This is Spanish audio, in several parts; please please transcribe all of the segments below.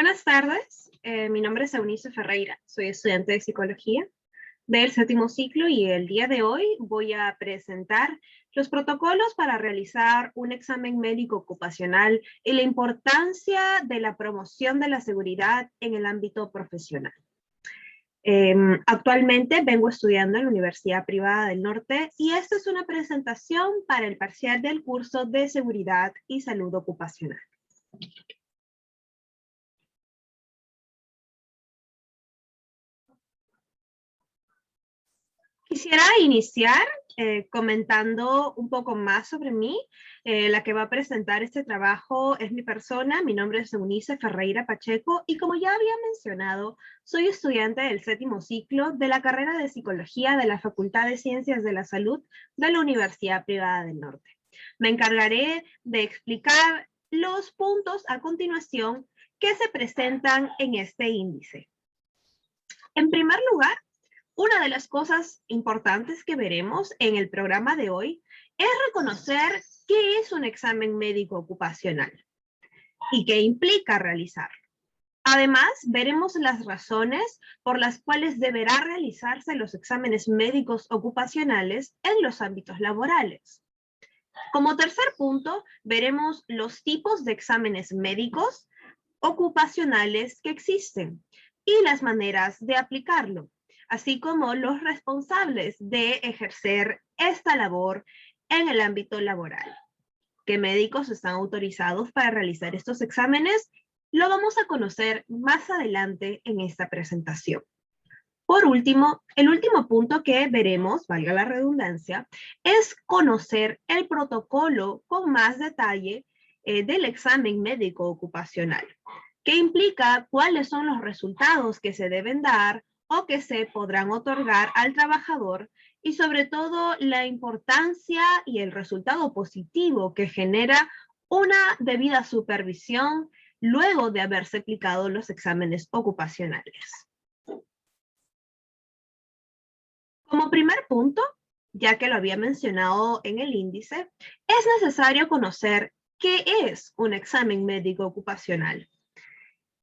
Buenas tardes, mi nombre es Eunice Ferreira, soy estudiante de psicología del séptimo ciclo y el día de hoy voy a presentar los protocolos para realizar un examen médico ocupacional y la importancia de la promoción de la seguridad en el ámbito profesional. Actualmente vengo estudiando en la Universidad Privada del Norte y esta es una presentación para el parcial del curso de Seguridad y Salud Ocupacional. Quisiera iniciar comentando un poco más sobre mí. La que va a presentar este trabajo es mi persona. Mi nombre es Eunice Ferreira Pacheco y como ya había mencionado, soy estudiante del séptimo ciclo de la carrera de Psicología de la Facultad de Ciencias de la Salud de la Universidad Privada del Norte. Me encargaré de explicar los puntos a continuación que se presentan en este índice. En primer lugar, una de las cosas importantes que veremos en el programa de hoy es reconocer qué es un examen médico ocupacional y qué implica realizarlo. Además, veremos las razones por las cuales deberá realizarse los exámenes médicos ocupacionales en los ámbitos laborales. Como tercer punto, veremos los tipos de exámenes médicos ocupacionales que existen y las maneras de aplicarlo, así como los responsables de ejercer esta labor en el ámbito laboral. ¿Qué médicos están autorizados para realizar estos exámenes? Lo vamos a conocer más adelante en esta presentación. Por último, el último punto que veremos, valga la redundancia, es conocer el protocolo con más detalle del examen médico ocupacional, que implica cuáles son los resultados que se deben dar o que se podrán otorgar al trabajador y sobre todo la importancia y el resultado positivo que genera una debida supervisión luego de haberse aplicado los exámenes ocupacionales. Como primer punto, ya que lo había mencionado en el índice, es necesario conocer qué es un examen médico ocupacional.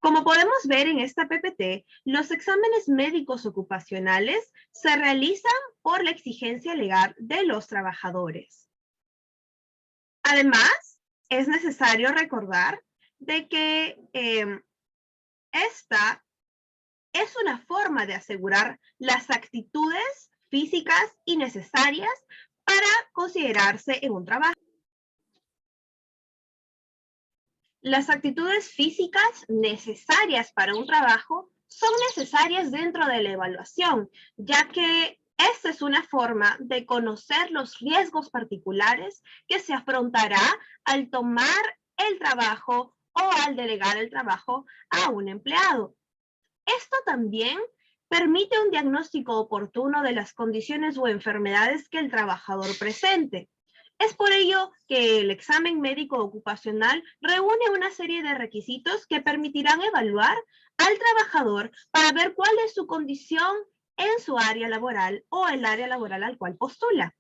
Como podemos ver en esta PPT, los exámenes médicos ocupacionales se realizan por la exigencia legal de los trabajadores. Además, es necesario recordar de que esta es una forma de asegurar las actitudes físicas y necesarias para considerarse en un trabajo. Las actitudes físicas necesarias para un trabajo son necesarias dentro de la evaluación, ya que esta es una forma de conocer los riesgos particulares que se afrontará al tomar el trabajo o al delegar el trabajo a un empleado. Esto también permite un diagnóstico oportuno de las condiciones o enfermedades que el trabajador presente. Es por ello que el examen médico ocupacional reúne una serie de requisitos que permitirán evaluar al trabajador para ver cuál es su condición en su área laboral o el área laboral al cual postula.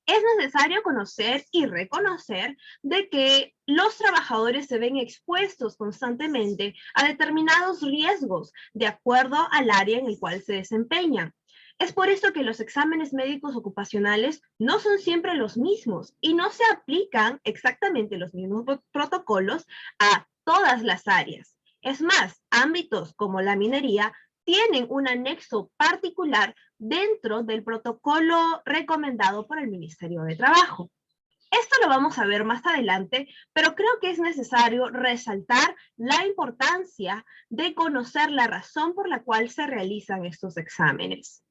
Es necesario conocer y reconocer de que los trabajadores se ven expuestos constantemente a determinados riesgos de acuerdo al área en el cual se desempeñan. Es por esto que los exámenes médicos ocupacionales no son siempre los mismos y no se aplican exactamente los mismos protocolos a todas las áreas. Es más, ámbitos como la minería tienen un anexo particular dentro del protocolo recomendado por el Ministerio de Trabajo. Esto lo vamos a ver más adelante, pero creo que es necesario resaltar la importancia de conocer la razón por la cual se realizan estos exámenes.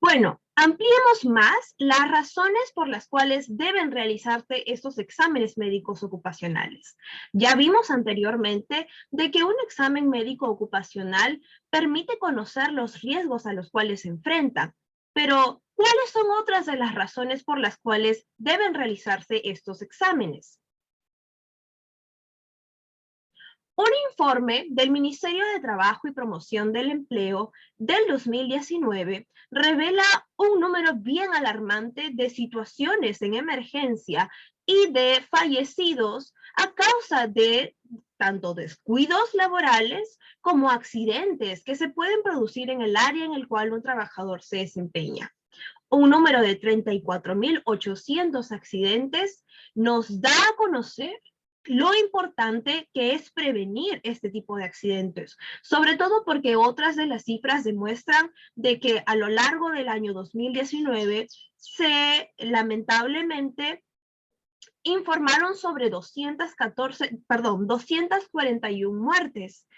Bueno, ampliemos más las razones por las cuales deben realizarse estos exámenes médicos ocupacionales. Ya vimos anteriormente de que un examen médico ocupacional permite conocer los riesgos a los cuales se enfrentan, pero ¿cuáles son otras de las razones por las cuales deben realizarse estos exámenes? Un informe del Ministerio de Trabajo y Promoción del Empleo del 2019 revela un número bien alarmante de situaciones en emergencia y de fallecidos a causa de tanto descuidos laborales como accidentes que se pueden producir en el área en el cual un trabajador se desempeña. Un número de 34.800 accidentes nos da a conocer lo importante que es prevenir este tipo de accidentes, sobre todo porque otras de las cifras demuestran de que a lo largo del año 2019 se lamentablemente informaron sobre 241 muertes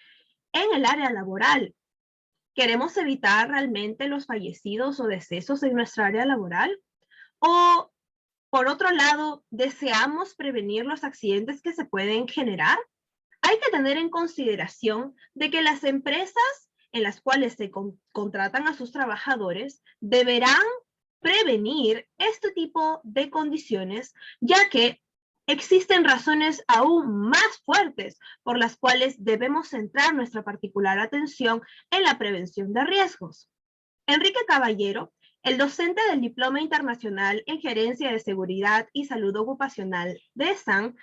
en el área laboral. ¿Queremos evitar realmente los fallecidos o decesos en nuestra área laboral? ¿O, por otro lado, deseamos prevenir los accidentes que se pueden generar? Hay que tener en consideración de que las empresas en las cuales se contratan a sus trabajadores deberán prevenir este tipo de condiciones, ya que existen razones aún más fuertes por las cuales debemos centrar nuestra particular atención en la prevención de riesgos. Enrique Caballero, el docente del Diploma Internacional en Gerencia de Seguridad y Salud Ocupacional de ESAN,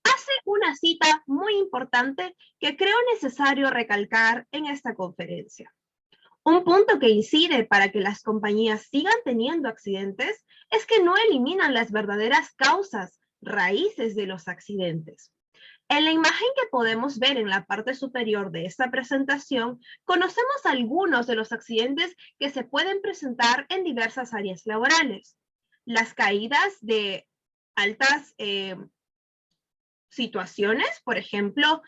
hace una cita muy importante que creo necesario recalcar en esta conferencia. Un punto que incide para que las compañías sigan teniendo accidentes es que no eliminan las verdaderas causas, raíces de los accidentes. En la imagen que podemos ver en la parte superior de esta presentación, conocemos algunos de los accidentes que se pueden presentar en diversas áreas laborales. Las caídas de altas situaciones, por ejemplo,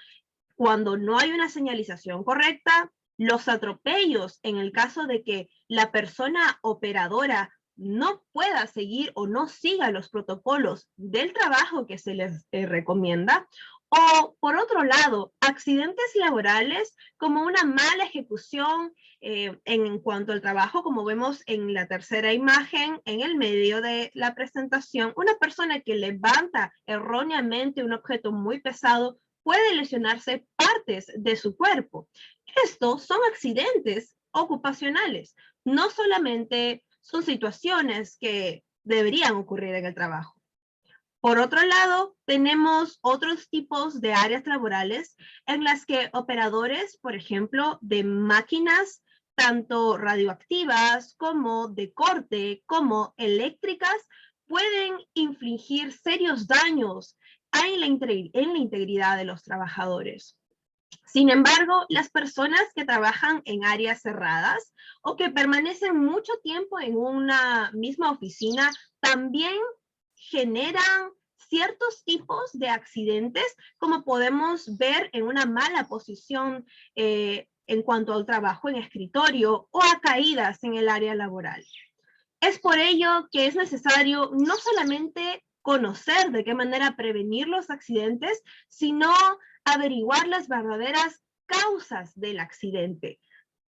cuando no hay una señalización correcta, los atropellos en el caso de que la persona operadora no pueda seguir o no siga los protocolos del trabajo que se les recomienda, o por otro lado, accidentes laborales como una mala ejecución en cuanto al trabajo, como vemos en la tercera imagen, en el medio de la presentación, una persona que levanta erróneamente un objeto muy pesado puede lesionarse partes de su cuerpo. Estos son accidentes ocupacionales, no solamente son situaciones que deberían ocurrir en el trabajo. Por otro lado, tenemos otros tipos de áreas laborales en las que operadores, por ejemplo, de máquinas, tanto radioactivas como de corte, como eléctricas, pueden infligir serios daños en la integridad de los trabajadores. Sin embargo, las personas que trabajan en áreas cerradas o que permanecen mucho tiempo en una misma oficina también generan ciertos tipos de accidentes, como podemos ver en una mala posición en cuanto al trabajo en escritorio o a caídas en el área laboral. Es por ello que es necesario no solamente conocer de qué manera prevenir los accidentes, sino averiguar las verdaderas causas del accidente,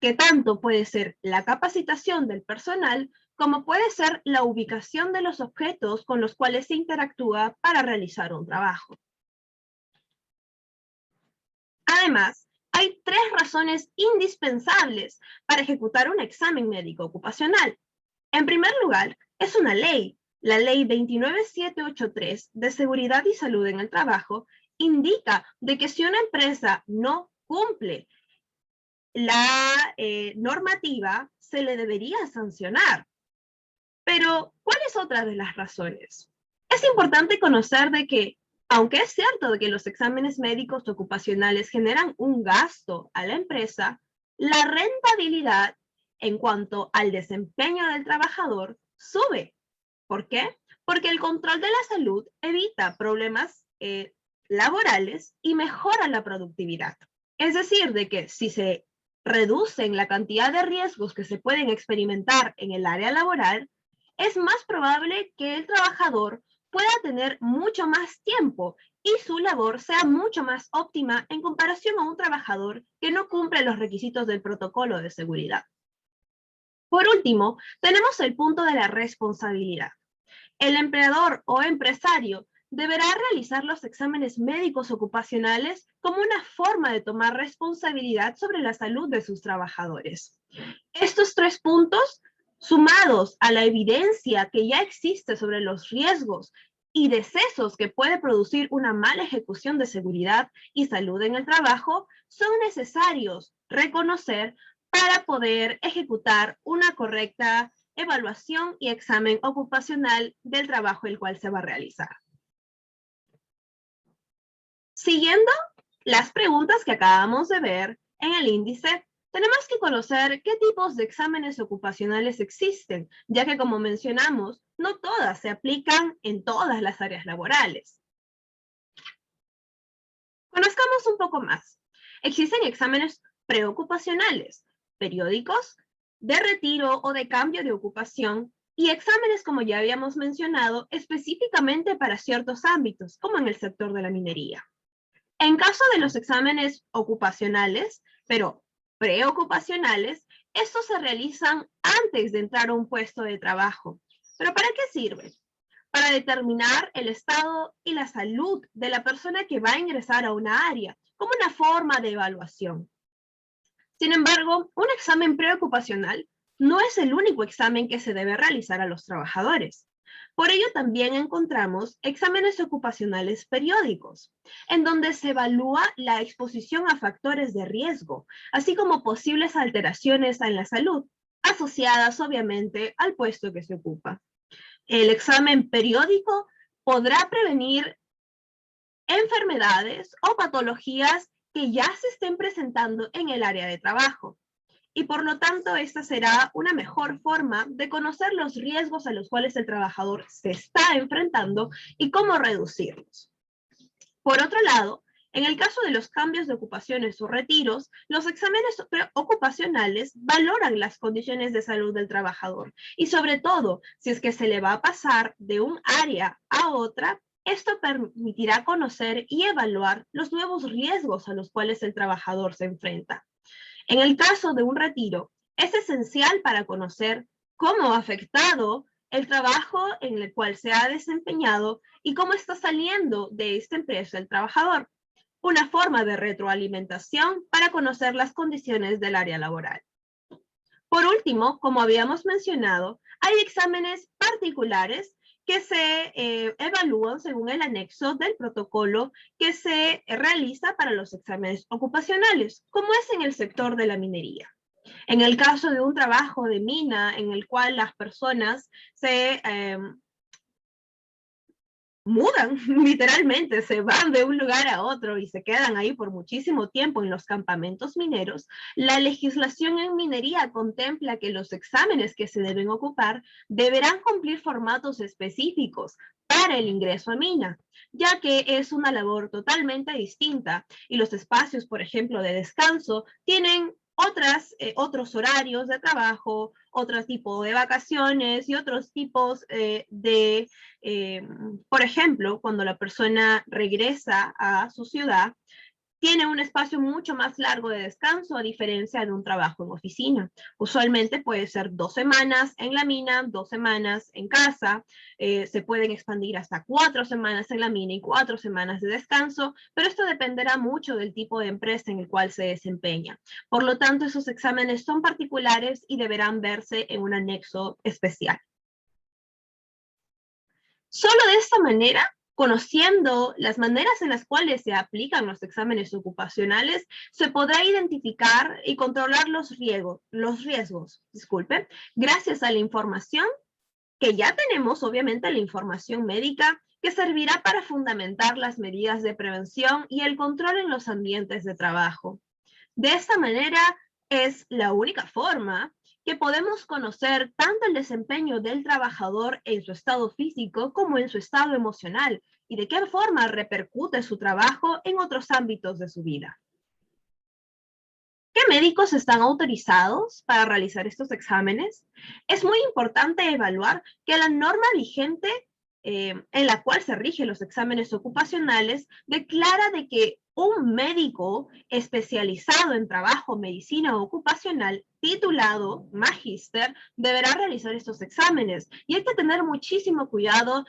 que tanto puede ser la capacitación del personal como puede ser la ubicación de los objetos con los cuales se interactúa para realizar un trabajo. Además, hay 3 razones indispensables para ejecutar un examen médico ocupacional. En primer lugar, es una ley. La ley 29783 de Seguridad y Salud en el Trabajo indica de que si una empresa no cumple la normativa, se le debería sancionar. Pero, ¿cuál es otra de las razones? Es importante conocer de que, aunque es cierto de que los exámenes médicos ocupacionales generan un gasto a la empresa, la rentabilidad en cuanto al desempeño del trabajador sube. ¿Por qué? Porque el control de la salud evita problemas laborales y mejora la productividad. Es decir, de que si se reducen la cantidad de riesgos que se pueden experimentar en el área laboral, es más probable que el trabajador pueda tener mucho más tiempo y su labor sea mucho más óptima en comparación a un trabajador que no cumple los requisitos del protocolo de seguridad. Por último, tenemos el punto de la responsabilidad. El empleador o empresario deberá realizar los exámenes médicos ocupacionales como una forma de tomar responsabilidad sobre la salud de sus trabajadores. Estos 3 puntos, sumados a la evidencia que ya existe sobre los riesgos y decesos que puede producir una mala ejecución de seguridad y salud en el trabajo, son necesarios reconocer para poder ejecutar una correcta evaluación y examen ocupacional del trabajo el cual se va a realizar. Siguiendo las preguntas que acabamos de ver en el índice, tenemos que conocer qué tipos de exámenes ocupacionales existen, ya que como mencionamos, no todas se aplican en todas las áreas laborales. Conozcamos un poco más. Existen exámenes preocupacionales, periódicos, de retiro o de cambio de ocupación, y exámenes, como ya habíamos mencionado, específicamente para ciertos ámbitos, como en el sector de la minería. En caso de los exámenes ocupacionales, pero preocupacionales, estos se realizan antes de entrar a un puesto de trabajo. ¿Pero para qué sirven? Para determinar el estado y la salud de la persona que va a ingresar a una área, como una forma de evaluación. Sin embargo, un examen preocupacional no es el único examen que se debe realizar a los trabajadores. Por ello también encontramos exámenes ocupacionales periódicos, en donde se evalúa la exposición a factores de riesgo, así como posibles alteraciones en la salud, asociadas obviamente al puesto que se ocupa. El examen periódico podrá prevenir enfermedades o patologías que ya se estén presentando en el área de trabajo. Y por lo tanto, esta será una mejor forma de conocer los riesgos a los cuales el trabajador se está enfrentando y cómo reducirlos. Por otro lado, en el caso de los cambios de ocupaciones o retiros, los exámenes ocupacionales valoran las condiciones de salud del trabajador y sobre todo, si es que se le va a pasar de un área a otra, esto permitirá conocer y evaluar los nuevos riesgos a los cuales el trabajador se enfrenta. En el caso de un retiro, es esencial para conocer cómo ha afectado el trabajo en el cual se ha desempeñado y cómo está saliendo de esta empresa el trabajador. Una forma de retroalimentación para conocer las condiciones del área laboral. Por último, como habíamos mencionado, hay exámenes particulares que se evalúan según el anexo del protocolo que se realiza para los exámenes ocupacionales, como es en el sector de la minería. En el caso de un trabajo de mina en el cual las personas se mudan, literalmente, se van de un lugar a otro y se quedan ahí por muchísimo tiempo en los campamentos mineros, la legislación en minería contempla que los exámenes que se deben ocupar deberán cumplir formatos específicos para el ingreso a mina, ya que es una labor totalmente distinta y los espacios, por ejemplo, de descanso tienen otros horarios de trabajo, otro tipo de vacaciones y otros tipos por ejemplo, cuando la persona regresa a su ciudad, tiene un espacio mucho más largo de descanso a diferencia de un trabajo en oficina. Usualmente puede ser 2 semanas en la mina, 2 semanas en casa, se pueden expandir hasta 4 semanas en la mina y 4 semanas de descanso, pero esto dependerá mucho del tipo de empresa en el cual se desempeña. Por lo tanto, esos exámenes son particulares y deberán verse en un anexo especial. Solo de esta manera, conociendo las maneras en las cuales se aplican los exámenes ocupacionales, se podrá identificar y controlar los riesgos, gracias a la información que ya tenemos, obviamente la información médica, que servirá para fundamentar las medidas de prevención y el control en los ambientes de trabajo. De esta manera, es la única forma que podemos conocer tanto el desempeño del trabajador en su estado físico como en su estado emocional y de qué forma repercute su trabajo en otros ámbitos de su vida. ¿Qué médicos están autorizados para realizar estos exámenes? Es muy importante evaluar que la norma vigente en la cual se rigen los exámenes ocupacionales declara de que un médico especializado en trabajo, medicina ocupacional, titulado magíster, deberá realizar estos exámenes. Y hay que tener muchísimo cuidado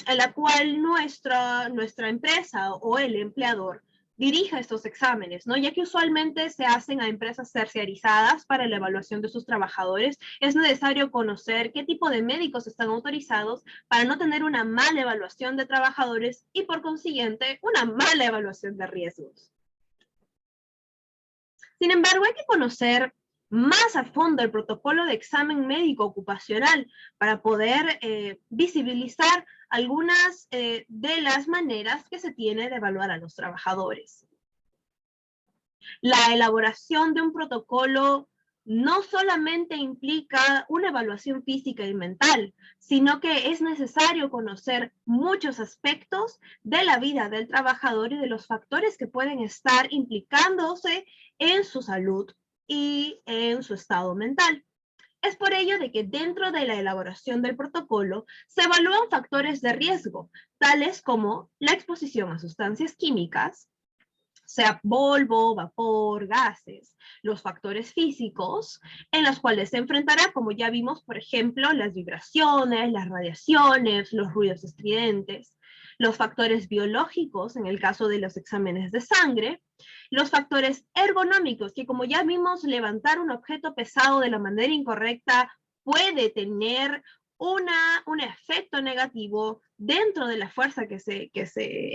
en la cual nuestra empresa o el empleador dirija estos exámenes, ¿no? Ya que usualmente se hacen a empresas terciarizadas para la evaluación de sus trabajadores, es necesario conocer qué tipo de médicos están autorizados para no tener una mala evaluación de trabajadores y por consiguiente una mala evaluación de riesgos. Sin embargo, hay que conocer más a fondo el protocolo de examen médico ocupacional para poder visibilizar algunas de las maneras que se tiene de evaluar a los trabajadores. La elaboración de un protocolo no solamente implica una evaluación física y mental, sino que es necesario conocer muchos aspectos de la vida del trabajador y de los factores que pueden estar implicándose en su salud y en su estado mental. Es por ello de que dentro de la elaboración del protocolo se evalúan factores de riesgo, tales como la exposición a sustancias químicas, sea polvo, vapor, gases, los factores físicos en los cuales se enfrentará, como ya vimos, por ejemplo, las vibraciones, las radiaciones, los ruidos estridentes, los factores biológicos, en el caso de los exámenes de sangre, los factores ergonómicos, que como ya vimos, levantar un objeto pesado de la manera incorrecta puede tener un efecto negativo dentro de la fuerza que se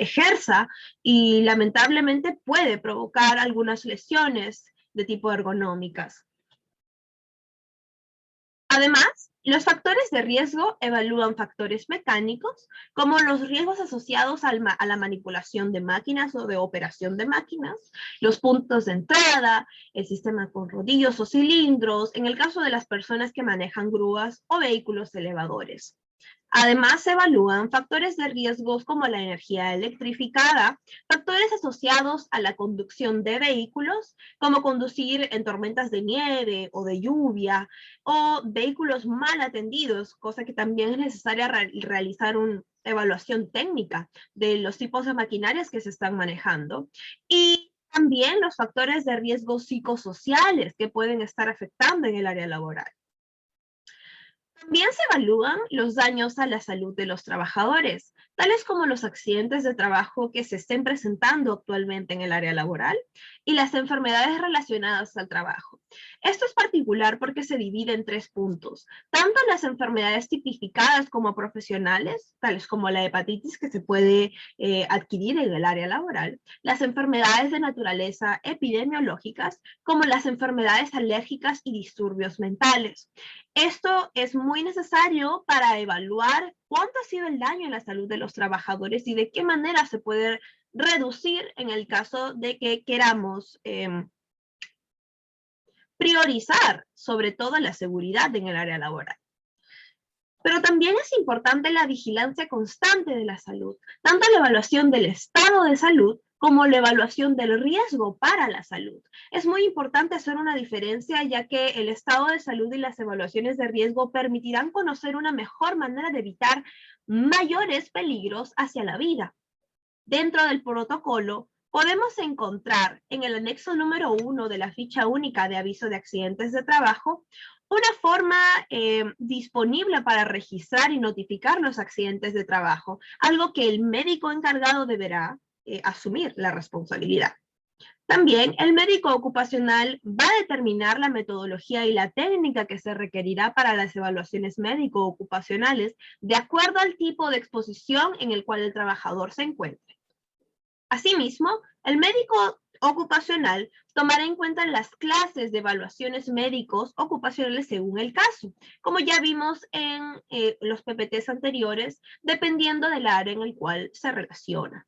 ejerza y lamentablemente puede provocar algunas lesiones de tipo ergonómicas. Además, los factores de riesgo evalúan factores mecánicos, como los riesgos asociados a la manipulación de máquinas o de operación de máquinas, los puntos de entrada, el sistema con rodillos o cilindros, en el caso de las personas que manejan grúas o vehículos elevadores. Además, se evalúan factores de riesgos como la energía electrificada, factores asociados a la conducción de vehículos, como conducir en tormentas de nieve o de lluvia, o vehículos mal atendidos, cosa que también es necesaria realizar una evaluación técnica de los tipos de maquinarias que se están manejando. Y también los factores de riesgo psicosociales que pueden estar afectando en el área laboral. También se evalúan los daños a la salud de los trabajadores, tales como los accidentes de trabajo que se estén presentando actualmente en el área laboral y las enfermedades relacionadas al trabajo. Esto es particular porque se divide en 3 puntos, tanto las enfermedades tipificadas como profesionales, tales como la hepatitis que se puede adquirir en el área laboral, las enfermedades de naturaleza epidemiológicas, como las enfermedades alérgicas y disturbios mentales. Esto es muy necesario para evaluar cuánto ha sido el daño en la salud de los trabajadores y de qué manera se puede reducir en el caso de que queramos priorizar sobre todo la seguridad en el área laboral. Pero también es importante la vigilancia constante de la salud, tanto la evaluación del estado de salud como la evaluación del riesgo para la salud. Es muy importante hacer una diferencia, ya que el estado de salud y las evaluaciones de riesgo permitirán conocer una mejor manera de evitar mayores peligros hacia la vida. Dentro del protocolo, podemos encontrar en el anexo número 1 de la ficha única de aviso de accidentes de trabajo una forma disponible para registrar y notificar los accidentes de trabajo, algo que el médico encargado deberá asumir la responsabilidad. También el médico ocupacional va a determinar la metodología y la técnica que se requerirá para las evaluaciones médico-ocupacionales de acuerdo al tipo de exposición en el cual el trabajador se encuentre. Asimismo, el médico ocupacional tomará en cuenta las clases de evaluaciones médicos ocupacionales según el caso, como ya vimos en los PPTs anteriores, dependiendo del área en el cual se relaciona.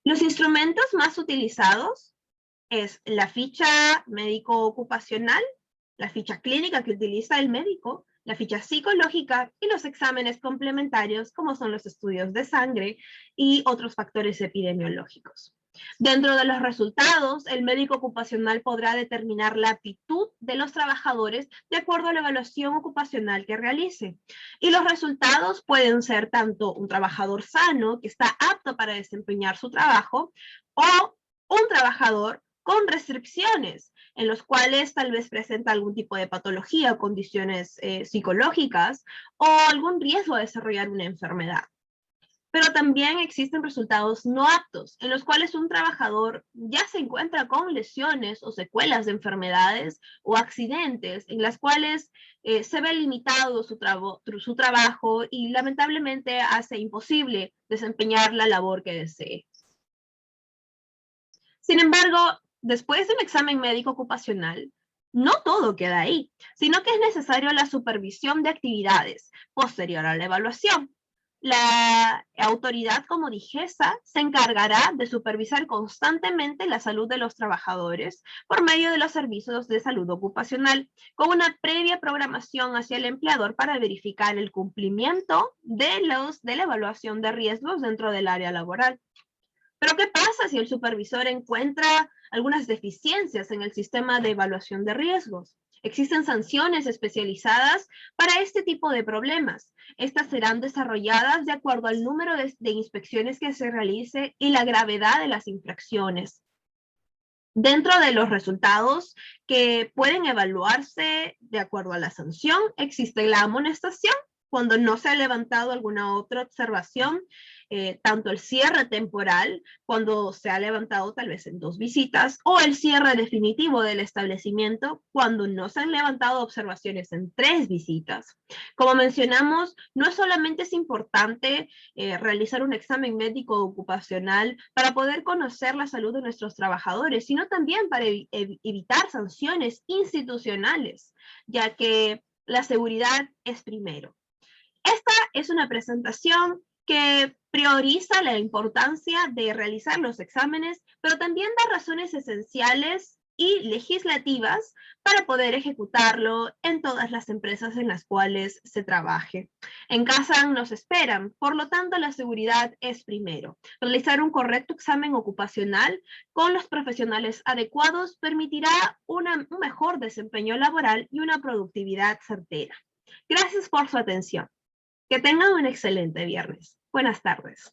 Los instrumentos más utilizados es la ficha médico ocupacional, la ficha clínica que utiliza el médico, la ficha psicológica y los exámenes complementarios como son los estudios de sangre y otros factores epidemiológicos. Dentro de los resultados, el médico ocupacional podrá determinar la aptitud de los trabajadores de acuerdo a la evaluación ocupacional que realice. Y los resultados pueden ser tanto un trabajador sano que está apto para desempeñar su trabajo o un trabajador con restricciones en los cuales tal vez presenta algún tipo de patología o condiciones psicológicas o algún riesgo de desarrollar una enfermedad. Pero también existen resultados no aptos, en los cuales un trabajador ya se encuentra con lesiones o secuelas de enfermedades o accidentes, en las cuales se ve limitado su trabajo y lamentablemente hace imposible desempeñar la labor que desee. Sin embargo, después de un examen médico ocupacional, no todo queda ahí, sino que es necesario la supervisión de actividades posterior a la evaluación. La autoridad como DIGESA se encargará de supervisar constantemente la salud de los trabajadores por medio de los servicios de salud ocupacional, con una previa programación hacia el empleador para verificar el cumplimiento de la evaluación de riesgos dentro del área laboral. Pero ¿qué pasa si el supervisor encuentra algunas deficiencias en el sistema de evaluación de riesgos? Existen sanciones especializadas para este tipo de problemas. Estas serán desarrolladas de acuerdo al número de inspecciones que se realice y la gravedad de las infracciones. Dentro de los resultados que pueden evaluarse de acuerdo a la sanción, existe la amonestación cuando no se ha levantado alguna otra observación, tanto el cierre temporal, cuando se ha levantado tal vez en 2 visitas, o el cierre definitivo del establecimiento, cuando no se han levantado observaciones en 3 visitas. Como mencionamos, no solamente es importante realizar un examen médico ocupacional para poder conocer la salud de nuestros trabajadores, sino también para evitar sanciones institucionales, ya que la seguridad es primero. Esta es una presentación que prioriza la importancia de realizar los exámenes, pero también da razones esenciales y legislativas para poder ejecutarlo en todas las empresas en las cuales se trabaje. En casa nos esperan, por lo tanto la seguridad es primero. Realizar un correcto examen ocupacional con los profesionales adecuados permitirá un mejor desempeño laboral y una productividad certera. Gracias por su atención. Que tengan un excelente viernes. Buenas tardes.